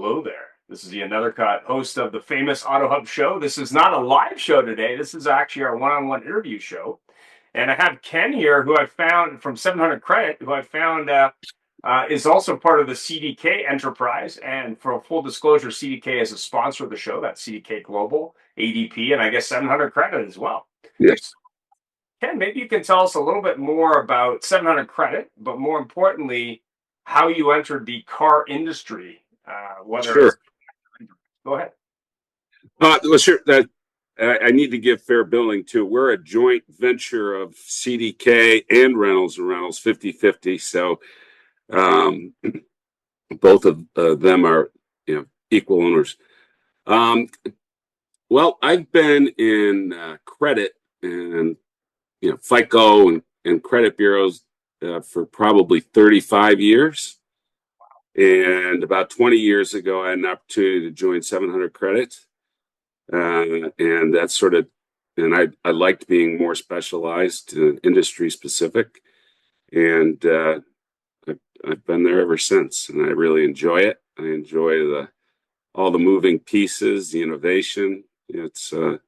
Hello there. This is Ian Nethercott, host of the famous Auto Hub show. This is not a live show today. This is actually our one-on-one interview show. And I have Ken here, who I found from 700 Credit, who I found is also part of the CDK Enterprise. And for full disclosure, CDK is a sponsor of the show. That's CDK Global, ADP, and I guess 700 Credit as well. Yes. Ken, maybe you can tell us a little bit more about 700 Credit, but more importantly, how you entered the car industry, whether it's. Sure. Go ahead. Well, sure. That I need to give fair billing too. We're a joint venture of CDK and Reynolds and Reynolds 50/50. So um, both of them are equal owners. Um, well, I've been in credit and FICO and credit bureaus for probably 35 years. And about 20 years ago, I had an opportunity to join 700 Credit. And that's sort of, and I liked being more specialized, industry specific. And I've been there ever since, and I really enjoy it. I enjoy all the moving pieces, the innovation. It's a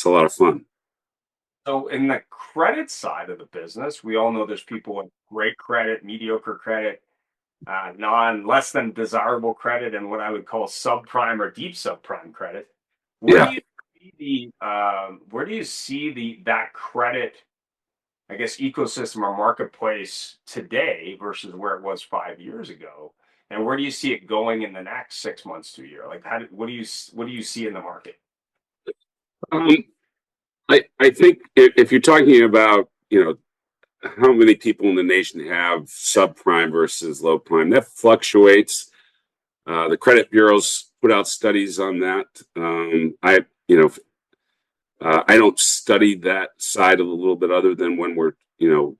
lot of fun. So, in the credit side of the business, we all know there's people with great credit, mediocre credit, less than desirable credit, and what I would call subprime or deep subprime credit. Where do Yeah. you see that credit, I guess, ecosystem or marketplace today versus where it was 5 years ago? And where do you see it going in the next 6 months to a year? Like, what do you see in the market? Um, I think if you're talking about, how many people in the nation have subprime versus low prime, that fluctuates. The credit bureaus put out studies on that. I don't study that side of a little bit other than when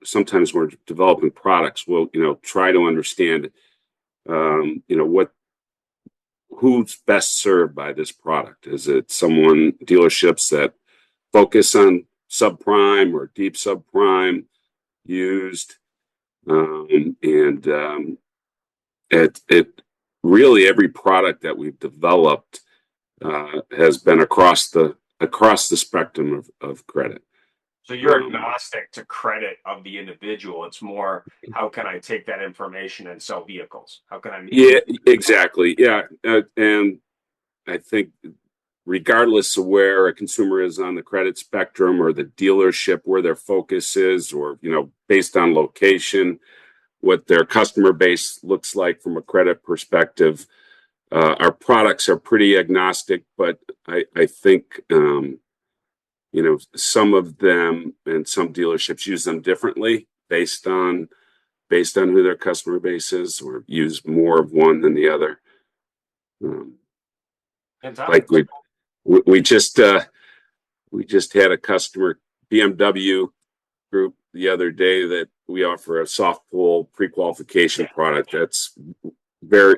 sometimes we're developing products. We'll, try to understand, who's best served by this product. Is it dealerships that focus on subprime or deep subprime used? It really, every product that we've developed has been across the spectrum of credit. So you're agnostic to credit of the individual. It's more, how can I take that information and sell vehicles? How can I? Yeah, exactly. Yeah, and I think regardless of where a consumer is on the credit spectrum or the dealership, where their focus is, or based on location, what their customer base looks like from a credit perspective, our products are pretty agnostic. But I think some of them and some dealerships use them differently based on who their customer base is, or use more of one than the other. Like we just had a customer, BMW group, the other day, that we offer a soft pull pre-qualification product that's very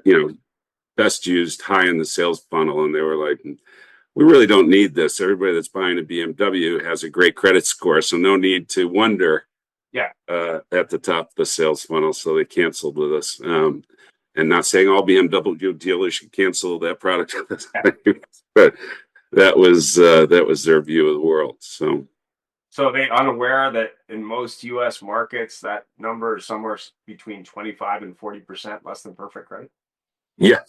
best used high in the sales funnel, and they were like, we really don't need this. Everybody that's buying a BMW has a great credit score, so no need to wonder at the top of the sales funnel. So they canceled with us. And not saying all BMW dealers should cancel that product, but that was their view of the world. So are they unaware that in most U.S. markets, that number is somewhere between 25 and 40% less than perfect credit? yeah.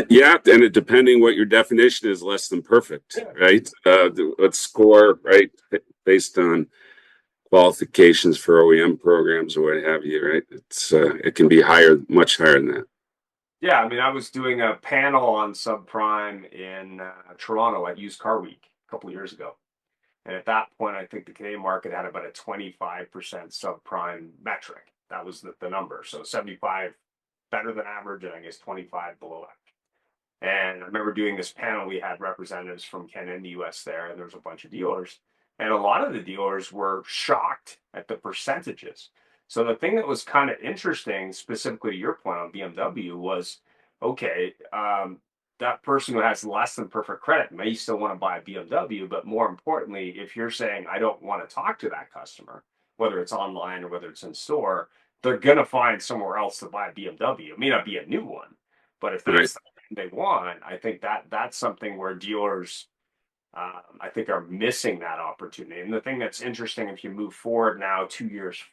Yeah, and depending what your definition is, less than perfect, right? Let's score, right, based on qualifications for OEM programs or what have you, right? It can be higher, much higher than that. Yeah, I mean, I was doing a panel on subprime in Toronto at Used Car Week a couple of years ago. And at that point, I think the Canadian market had about a 25% subprime metric. That was the number. So 75 better than average, and I guess 25 below average. And I remember doing this panel. We had representatives from Canada and the US there, and there was a bunch of dealers. And a lot of the dealers were shocked at the percentages. So the thing that was kind of interesting, specifically to your point on BMW, was okay, that person who has less than perfect credit may still want to buy a BMW, but more importantly, if you're saying, I don't want to talk to that customer, whether it's online or whether it's in store, they're going to find somewhere else to buy a BMW. It may not be a new one, But if Right. that's the thing they want, I think that's something where dealers, I think, are missing that opportunity. And the thing that's interesting, if you move forward now 2 years,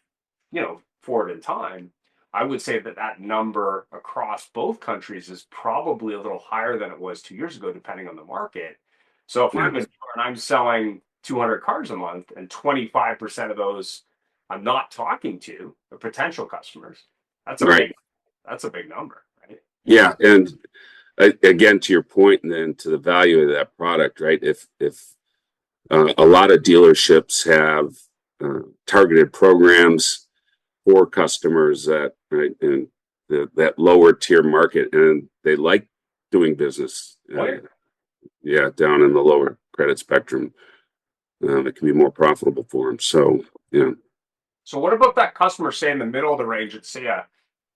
forward in time, I would say that number across both countries is probably a little higher than it was 2 years ago, depending on the market. So if Yeah. I'm a dealer and I'm selling 200 cars a month, and 25% of those I'm not talking to the potential customers, that's a Right. big that's a big number, right? Yeah. And again, to your point, and then to the value of that product, right? If a lot of dealerships have targeted programs for customers that right in that lower tier market, and they like doing business. Oh, yeah. Yeah, down in the lower credit spectrum, it can be more profitable for them. So yeah. So what about that customer, say in the middle of the range, it's say a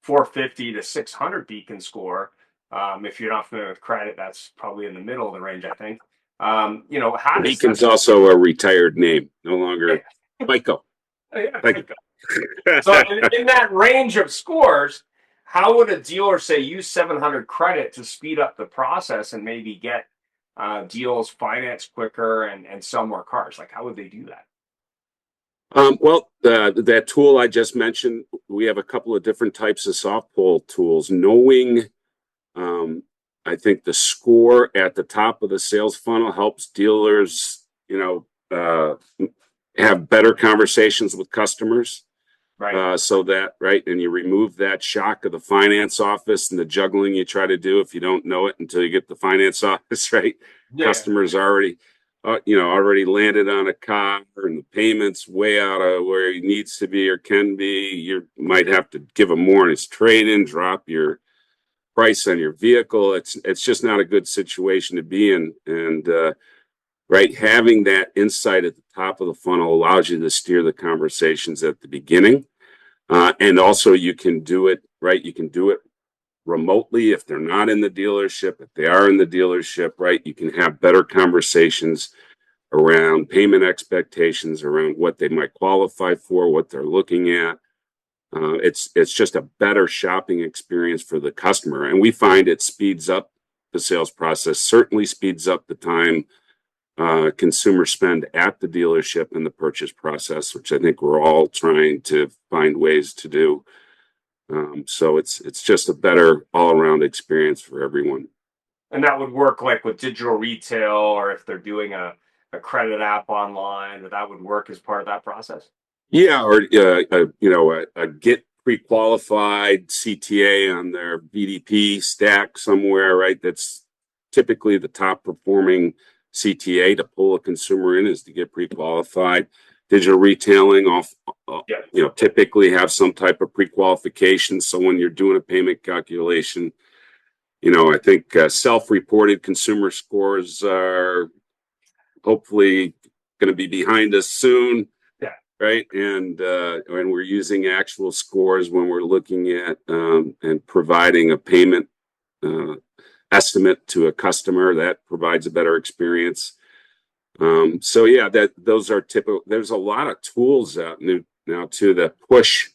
450 to 600 beacon score? If you're not familiar with credit, that's probably in the middle of the range, I think. How does that? Beacon's also a retired name, no longer Michael. Yeah, Like, so in that range of scores, how would a dealer say use 700 credit to speed up the process and maybe get deals financed quicker and sell more cars? Like, how would they do that? well, that tool I just mentioned, we have a couple of different types of soft pull tools. Knowing, um, I think the score at the top of the sales funnel helps dealers, have better conversations with customers. Right. So that, right, and you remove that shock of the finance office and the juggling you try to do if you don't know it until you get the finance office, right? Yeah. Customers already landed on a car and the payment's way out of where he needs to be or can be. You might have to give him more in his trade-in, drop your price on your vehicle. It's just not a good situation to be in. And right, having that insight at the top of the funnel allows you to steer the conversations at the beginning. And also you can do it, right? You can do it remotely if they're not in the dealership. If they are in the dealership, right? You can have better conversations around payment expectations, around what they might qualify for, what they're looking at. It's just a better shopping experience for the customer. And we find it speeds up the sales process, certainly speeds up the time consumer spend at the dealership in the purchase process, which I think we're all trying to find ways to do. So it's just a better all around experience for everyone. And that would work like with digital retail, or if they're doing a credit app online, that would work as part of that process. Yeah, or a get pre-qualified CTA on their BDP stack somewhere, right? That's typically the top performing CTA to pull a consumer in is to get pre-qualified. Digital retailing Yeah. typically have some type of pre-qualification. So when you're doing a payment calculation, I think self-reported consumer scores are hopefully going to be behind us soon, Yeah. right? And we're using actual scores when we're looking at and providing a payment uh, estimate to a customer that provides a better experience. So yeah, those are typical. There's a lot of tools out now too that push.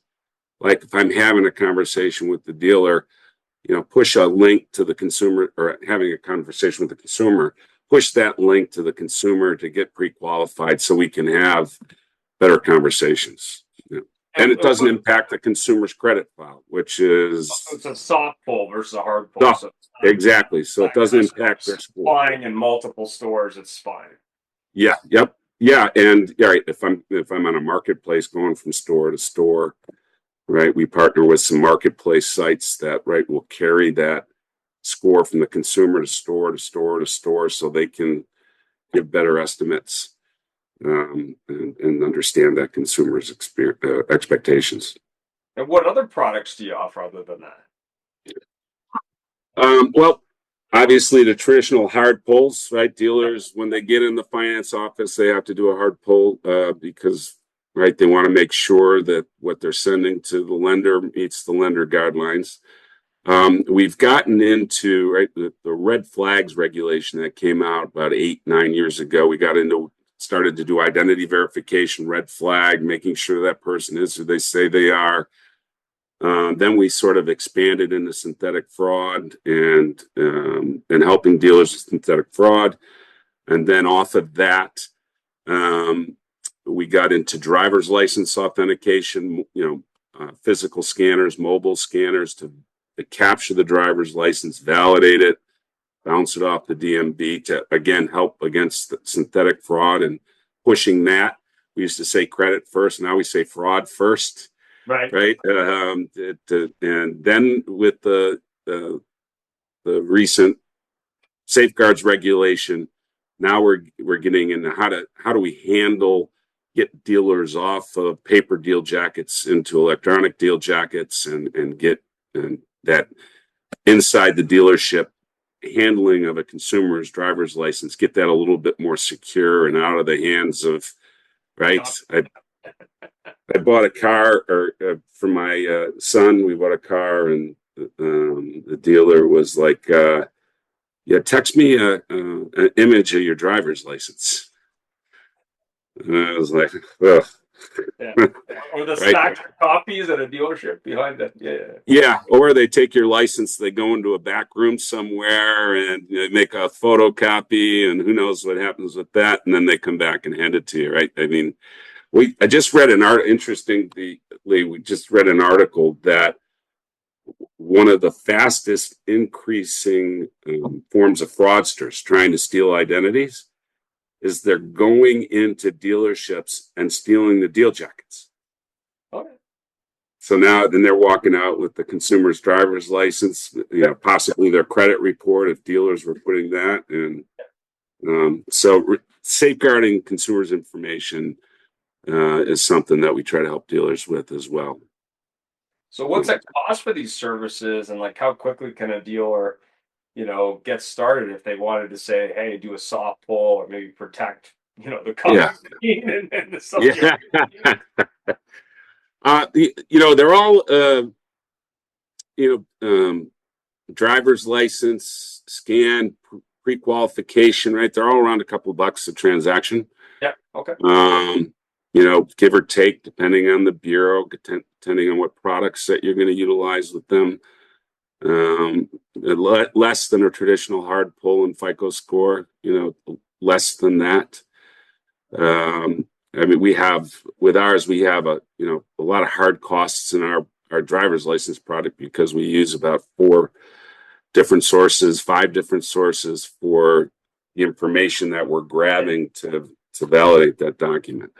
Like if I'm having a conversation with the dealer, push a link to the consumer, or having a conversation with the consumer, push that link to the consumer to get pre-qualified so we can have better conversations. And it doesn't impact the consumer's credit file, which is It's a soft pull versus a hard pull. no, So exactly. So it doesn't impact their score. buying in multiple stores, it's fine. Yeah, yep. Yeah, and yeah, right, if I'm on a marketplace going from store to store, right, we partner with some marketplace sites that right will carry that score from the consumer to store to store to store so they can give better estimates and understand that consumer's expectations. And what other products do you offer other than that? Well, obviously the traditional hard pulls, right? Dealers, when they get in the finance office, they have to do a hard pull because, right, they want to make sure that what they're sending to the lender meets the lender guidelines. We've gotten into right the red flags regulation that came out about 8-9 years ago. We started to do identity verification, red flag, making sure that person is who they say they are. Then we sort of expanded into synthetic fraud and helping dealers with synthetic fraud. And then off of that, we got into driver's license authentication, physical scanners, mobile scanners to capture the driver's license, validate it, bounce it off the DMV to, again, help against synthetic fraud and pushing that. We used to say credit first. Now we say fraud first. Right. Right. And then with the recent safeguards regulation, now we're getting into how do we get dealers off of paper deal jackets into electronic deal jackets and get that inside the dealership handling of a consumer's driver's license, get that a little bit more secure and out of the hands of, right? I bought a car for my son. We bought a car, and the dealer was like, "Yeah, text me an image of your driver's license." And I was like, "Ugh." Yeah. Or the Right? stack of copies at a dealership behind it. Yeah. Yeah. Or they take your license, they go into a back room somewhere and they make a photocopy, and who knows what happens with that, and then they come back and hand it to you, right? I mean, I just read interestingly, we just read an article that one of the fastest increasing forms of fraudsters trying to steal identities is they're going into dealerships and stealing the deal jackets. Okay. So now then they're walking out with the consumer's driver's license, possibly their credit report if dealers were putting that. And safeguarding consumers' information is something that we try to help dealers with as well. So what's that cost for these services, and like how quickly can a dealer, get started if they wanted to say, hey, do a soft pull or maybe protect, the company and the stuff. Yeah. They're all, driver's license, scan, pre-qualification, right? They're all around a couple of bucks a transaction. Yeah. Okay. Give or take, depending on the bureau, depending on what products that you're going to utilize with them. Less than a traditional hard pull and FICO score, less than that. I mean, we have a lot of hard costs in our driver's license product because we use about 5 different sources for the information that we're grabbing to validate that document.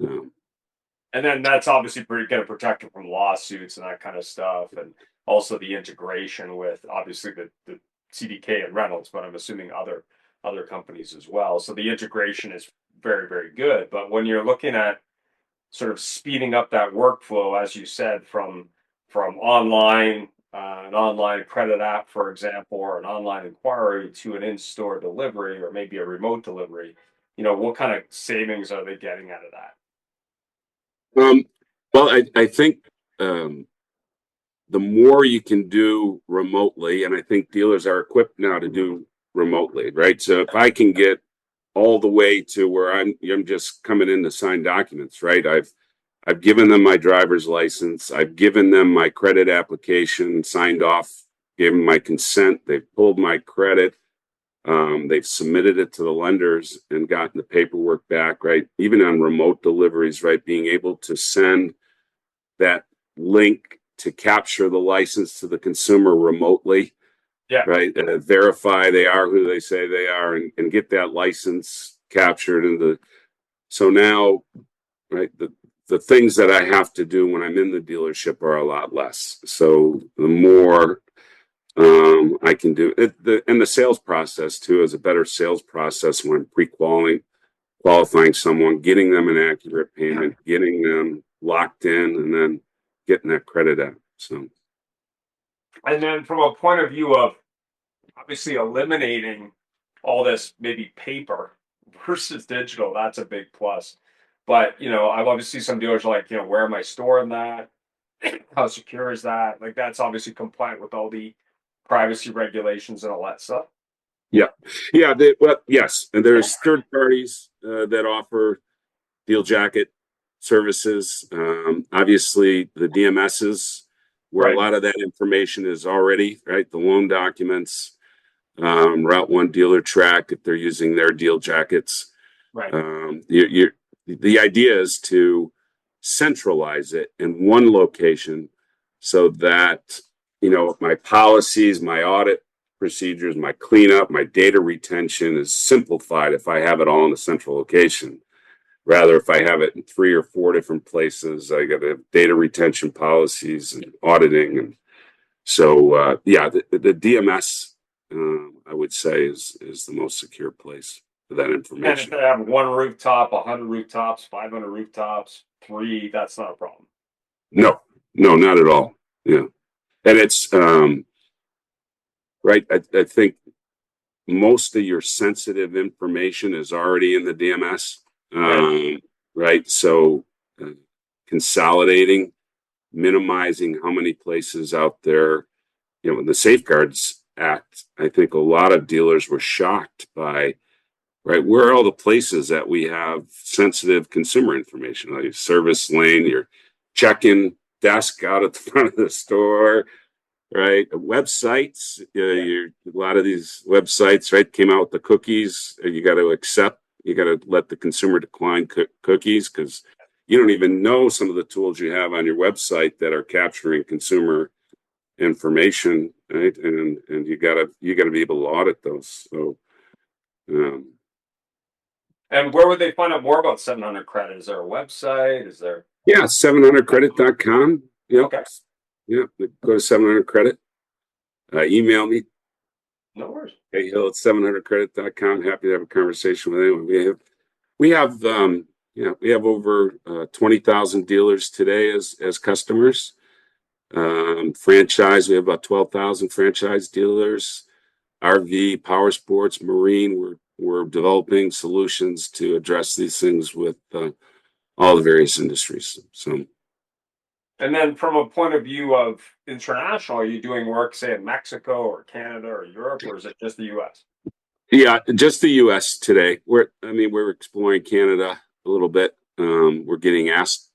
And then that's obviously pretty going to protect them from lawsuits and that kind of stuff, and also the integration with obviously the CDK and Reynolds, but I'm assuming other companies as well. So the integration is very, very good. But when you're looking at sort of speeding up that workflow, as you said, from online an online credit app, for example, or an online inquiry to an in-store delivery or maybe a remote delivery, what kind of savings are they getting out of that? Well, I think the more you can do remotely, and I think dealers are equipped now to do remotely, right? So if I can get all the way to where I'm just coming in to sign documents, right? I've given them my driver's license, I've given them my credit application, signed off, gave them my consent, they've pulled my credit, they've submitted it to the lenders and gotten the paperwork back, right? Even on remote deliveries, right? Being able to send that link to capture the license to the consumer remotely, Yeah. right? Verify they are who they say they are and get that license captured. So now, right, the things that I have to do when I'm in the dealership are a lot less. So the more I can do it, and the sales process too is a better sales process when I'm qualifying someone, getting them an accurate payment, getting them locked in, and then getting that credit out. So, And then from a point of view of obviously eliminating all this maybe paper versus digital, that's a big plus. But I've obviously some dealers are like, where am I storing that? How secure is that? Like that's obviously compliant with all the privacy regulations and all that stuff. yeah, yes, and there's third parties that offer deal jacket services. Obviously, the DMSs where a Right. lot of that information is already, right? The loan documents, Route One dealer track, if they're using their deal jackets. Right. The idea is to centralize it in one location so that, my policies, my audit procedures, my cleanup, my data retention is simplified if I have it all in a central location. Rather, if I have it in 3 or 4 different places, I got to have data retention policies and auditing. And so, the DMS, I would say, is the most secure place for that And if information. they have one rooftop, 100 rooftops, 500 rooftops, three, that's not a problem. No, no, not at all. Yeah. And it's, right. I think most of your sensitive information is already in the DMS. Right. Right. So, uh, consolidating, minimizing how many places out there, in the Safeguards Act, I think a lot of dealers were shocked by, right, where are all the places that we have sensitive consumer information, like your service lane, your check-in desk out at the front of the store, right? Websites, a lot of these websites, right, came out with the cookies. You got to accept, you got to let the consumer decline cookies because you don't even know some of the tools you have on your website that are capturing consumer information, right? And you gotta be able to audit those. So, um, And where would they find out more about 700 credit? Is there a website? Is there? yeah, 700credit.com. Yep. Okay. Yep. Go to 700 credit. Email me, No worries. khill at 700credit.com. Happy to have a conversation with anyone. We have over 20,000 dealers today as customers. Franchise, we have about 12,000 franchise dealers. RV, power sports, marine, we're developing solutions to address these things with all the various industries. So, And then from a point of view of international, are you doing work, say, in Mexico or Canada or Europe, or is it just the US? yeah, just the U.S. today. We're exploring Canada a little bit. We're getting asked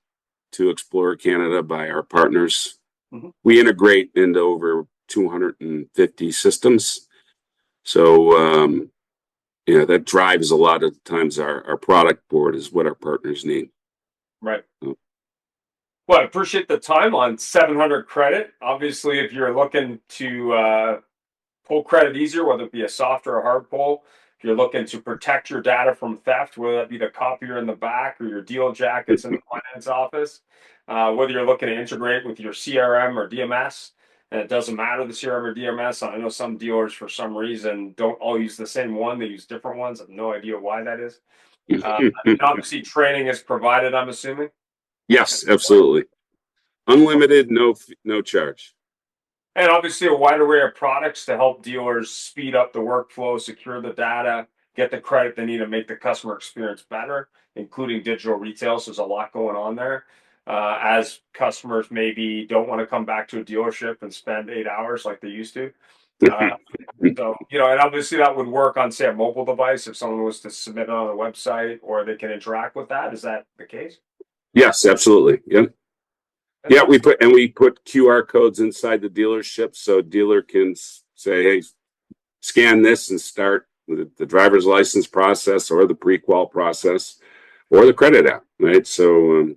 to explore Canada by our partners. Mhm. We integrate into over 250 systems. So, that drives a lot of times our product board is what our partners need. Right. Well, I appreciate the time on 700 credit. Obviously, if you're looking to pull credit easier, whether it be a soft or a hard pull, if you're looking to protect your data from theft, whether that be the copier in the back or your deal jackets in the finance office, whether you're looking to integrate with your CRM or DMS, and it doesn't matter the CRM or DMS. I know some dealers, for some reason, don't all use the same one. They use different ones. I have no idea why that is. And obviously, training is provided, I'm assuming. Yes, absolutely. Unlimited, no charge. And obviously, a wide array of products to help dealers speed up the workflow, secure the data, get the credit they need to make the customer experience better, including digital retail. So there's a lot going on there. As customers maybe don't want to come back to a dealership and spend 8 hours like they used to. Uh, and obviously that would work on, say, a mobile device if someone was to submit it on a website or they can interact with that. Is that the case? Yes, absolutely. Yep. Yeah, we put QR codes inside the dealership so dealer can say, "Hey, scan this and start the driver's license process or the pre-qual process or the credit app," right? So,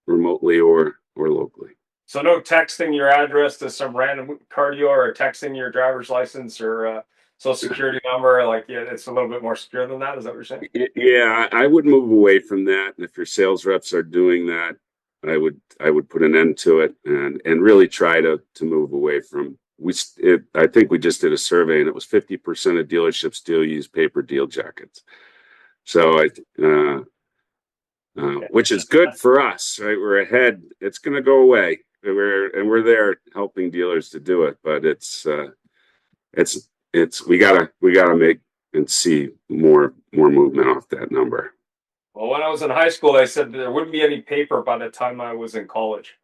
remotely or locally. So no texting your address to some random car dealer or texting your driver's license or social security number. Like, yeah, it's a little bit more secure than that. Is that what you're saying? Yeah, I would move away from that. And if your sales reps are doing that, I would put an end to it and really try to move away from. I think we just did a survey and it was 50% of dealerships still use paper deal jackets. So which is good for us, right? We're ahead. It's going to go away. We're there helping dealers to do it, but it's we gotta make and see more movement off that number. Well, when I was in high school, they said there wouldn't be any paper by the time I was in college.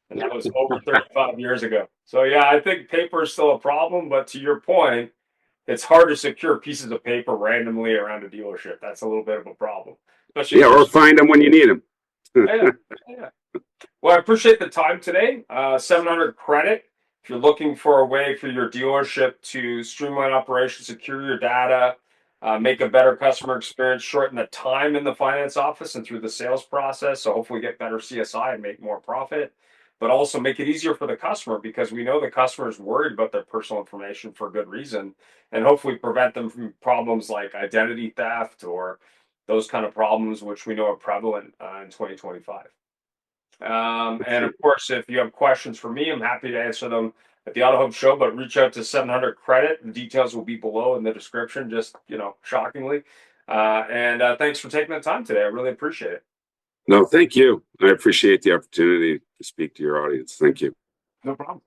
And that was over 35 years ago. So, yeah, I think paper is still a problem. But to your point, it's hard to secure pieces of paper randomly around a dealership. That's a little bit of a problem, especially Yeah, if you're. or find them when you need them. Yeah, yeah. Well, I appreciate the time today. 700 credit. If you're looking for a way for your dealership to streamline operations, secure your data, make a better customer experience, shorten the time in the finance office and through the sales process, so hopefully get better CSI and make more profit, but also make it easier for the customer because we know the customer is worried about their personal information for good reason, and hopefully prevent them from problems like identity theft or those kind of problems, which we know are prevalent in 2025. And of course, if you have questions for me, I'm happy to answer them at the Auto Hub Show. But reach out to 700 Credit. The details will be below in the description. Just shockingly. And thanks for taking the time today. I really appreciate it. No, thank you. I appreciate the opportunity to speak to your audience. Thank you. No problem.